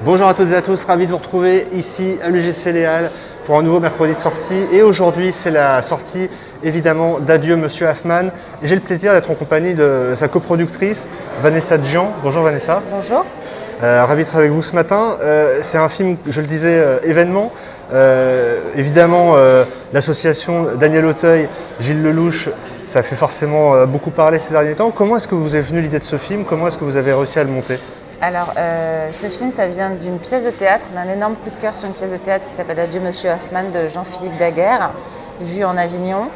Bonjour à toutes et à tous, ravi de vous retrouver ici à l'UGC Les Halles pour un nouveau mercredi de sortie. Et aujourd'hui, c'est la sortie évidemment d'Adieu Monsieur Hoffman. Et j'ai le plaisir d'être en compagnie de sa coproductrice Vanessa Gian. Bonjour Vanessa. Bonjour. Ravi d'être avec vous ce matin. C'est un film, je le disais, événement. Évidemment, l'association Daniel Auteuil, Gilles Lelouch, ça fait forcément beaucoup parler ces derniers temps. Comment est-ce que vous est venue l'idée de ce film? Comment est-ce que vous avez réussi à le monter? Alors, ce film, ça vient d'une pièce de théâtre, d'un énorme coup de cœur sur une pièce de théâtre qui s'appelle Adieu Monsieur Hoffman de Jean-Philippe Daguerre, vue en Avignon.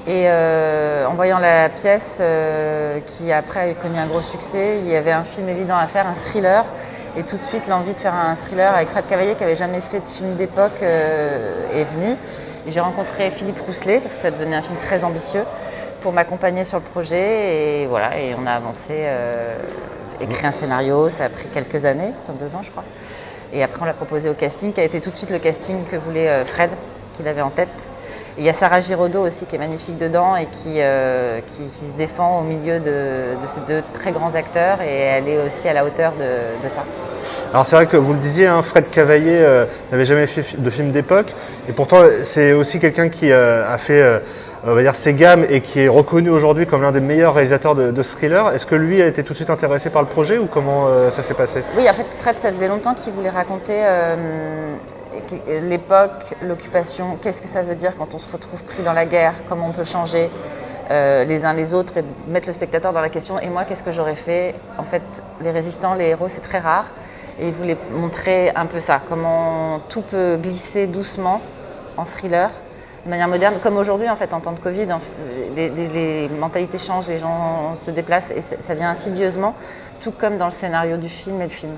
Et en voyant la pièce, qui après a connu un gros succès, il y avait un film évident à faire, un thriller. Et tout de suite, l'envie de faire un thriller avec Fred Cavaillé, qui n'avait jamais fait de film d'époque, est venue. Et j'ai rencontré Philippe Rousselet, parce que ça devenait un film très ambitieux, pour m'accompagner sur le projet. Et voilà, et on a avancé, écrit un scénario, ça a pris quelques années, enfin 2 ans je crois. Et après on l'a proposé au casting, qui a été tout de suite le casting que voulait Fred, qu'il avait en tête. Et il y a Sarah Giraudot aussi qui est magnifique dedans et qui se défend au milieu de ces 2 très grands acteurs, et elle est aussi à la hauteur de ça. Alors c'est vrai que vous le disiez, hein, Fred Cavaillé n'avait jamais fait de film d'époque, et pourtant c'est aussi quelqu'un qui a fait on va dire ses gammes et qui est reconnu aujourd'hui comme l'un des meilleurs réalisateurs de thriller. Est-ce que lui a été tout de suite intéressé par le projet ou comment ça s'est passé? Oui, en fait Fred, ça faisait longtemps qu'il voulait raconter l'époque, l'occupation, qu'est-ce que ça veut dire quand on se retrouve pris dans la guerre, comment on peut changer les uns les autres et mettre le spectateur dans la question. Et moi, qu'est-ce que j'aurais fait? En fait, les résistants, les héros, c'est très rare. Et il voulait montrer un peu ça, comment tout peut glisser doucement en thriller, de manière moderne, comme aujourd'hui en fait en temps de Covid, les mentalités changent, les gens se déplacent et ça vient insidieusement, tout comme dans le scénario du film et le film.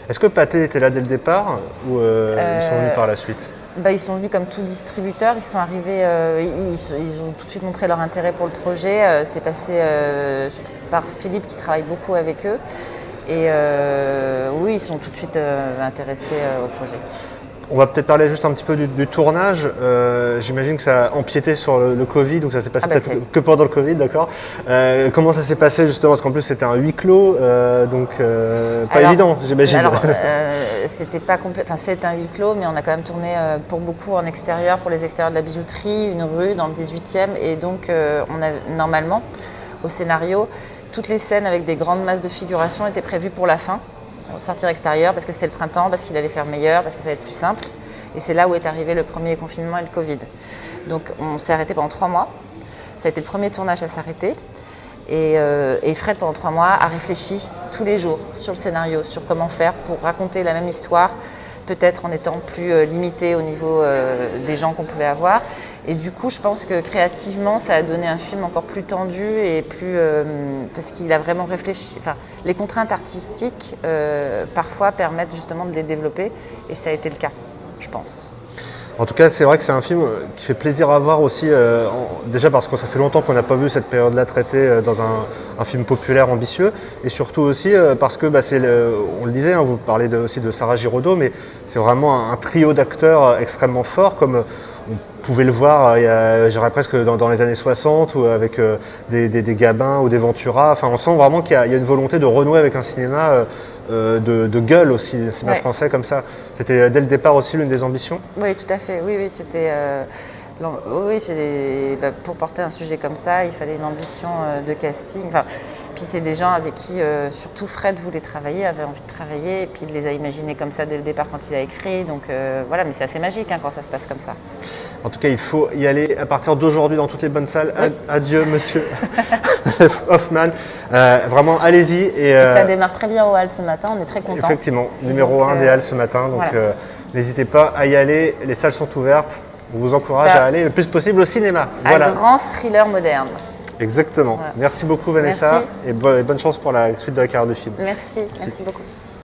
Est-ce que Pathé était là dès le départ ou ils sont venus par la suite? Ils sont venus comme tout distributeur, ils sont arrivés, ils ont tout de suite montré leur intérêt pour le projet. C'est passé par Philippe qui travaille beaucoup avec eux. Et oui, ils sont tout de suite intéressés au projet. On va peut-être parler juste un petit peu du tournage. J'imagine que ça a empiété sur le Covid, donc ça s'est passé peut-être que pendant le Covid, d'accord. Comment ça s'est passé justement? Parce qu'en plus c'était un huis clos, donc pas évident, j'imagine. Alors, c'était pas complet. Enfin, c'est un huis clos, mais on a quand même tourné pour beaucoup en extérieur, pour les extérieurs de la bijouterie, une rue dans le 18e, et donc on a normalement au scénario toutes les scènes avec des grandes masses de figuration étaient prévues pour la fin. Sortir extérieur parce que c'était le printemps, parce qu'il allait faire meilleur, parce que ça allait être plus simple. Et c'est là où est arrivé le premier confinement et le Covid. Donc on s'est arrêté pendant 3 mois. Ça a été le premier tournage à s'arrêter. Et Fred, pendant 3 mois, a réfléchi tous les jours sur le scénario, sur comment faire pour raconter la même histoire, peut-être en étant plus limité au niveau des gens qu'on pouvait avoir. Et du coup, je pense que créativement, ça a donné un film encore plus tendu et plus parce qu'il a vraiment réfléchi. Enfin, les contraintes artistiques, parfois, permettent justement de les développer, et ça a été le cas, je pense. En tout cas, c'est vrai que c'est un film qui fait plaisir à voir aussi, déjà parce que ça fait longtemps qu'on n'a pas vu cette période-là traitée dans un film populaire ambitieux, et surtout aussi parce que, on le disait, hein, vous parlez aussi de Sarah Giraudot, mais c'est vraiment un trio d'acteurs extrêmement fort, comme on pouvait le voir, je dirais presque dans les années 60, ou avec des Gabin ou des Ventura. Enfin, on sent vraiment qu'il y a une volonté de renouer avec un cinéma de gueule aussi, le cinéma français comme ça. C'était dès le départ aussi l'une des ambitions? Oui, tout à fait. Oui, c'était... pour porter un sujet comme ça, il fallait une ambition de casting. Enfin, puis c'est des gens avec qui, surtout Fred voulait travailler, avait envie de travailler, et puis il les a imaginés comme ça dès le départ quand il a écrit. Donc voilà, mais c'est assez magique quand ça se passe comme ça. En tout cas, il faut y aller à partir d'aujourd'hui dans toutes les bonnes salles. Oui. Adieu, monsieur Hoffman. Vraiment, allez-y. Et ça démarre très bien aux Halles ce matin, on est très contents. Effectivement, numéro 1 des Halles ce matin. Donc voilà. N'hésitez pas à y aller, les salles sont ouvertes. On vous encourage à aller le plus possible au cinéma. Un grand thriller moderne. Exactement. Voilà. Merci beaucoup Vanessa. Merci. Et bonne chance pour la suite de la carrière du film. Merci beaucoup.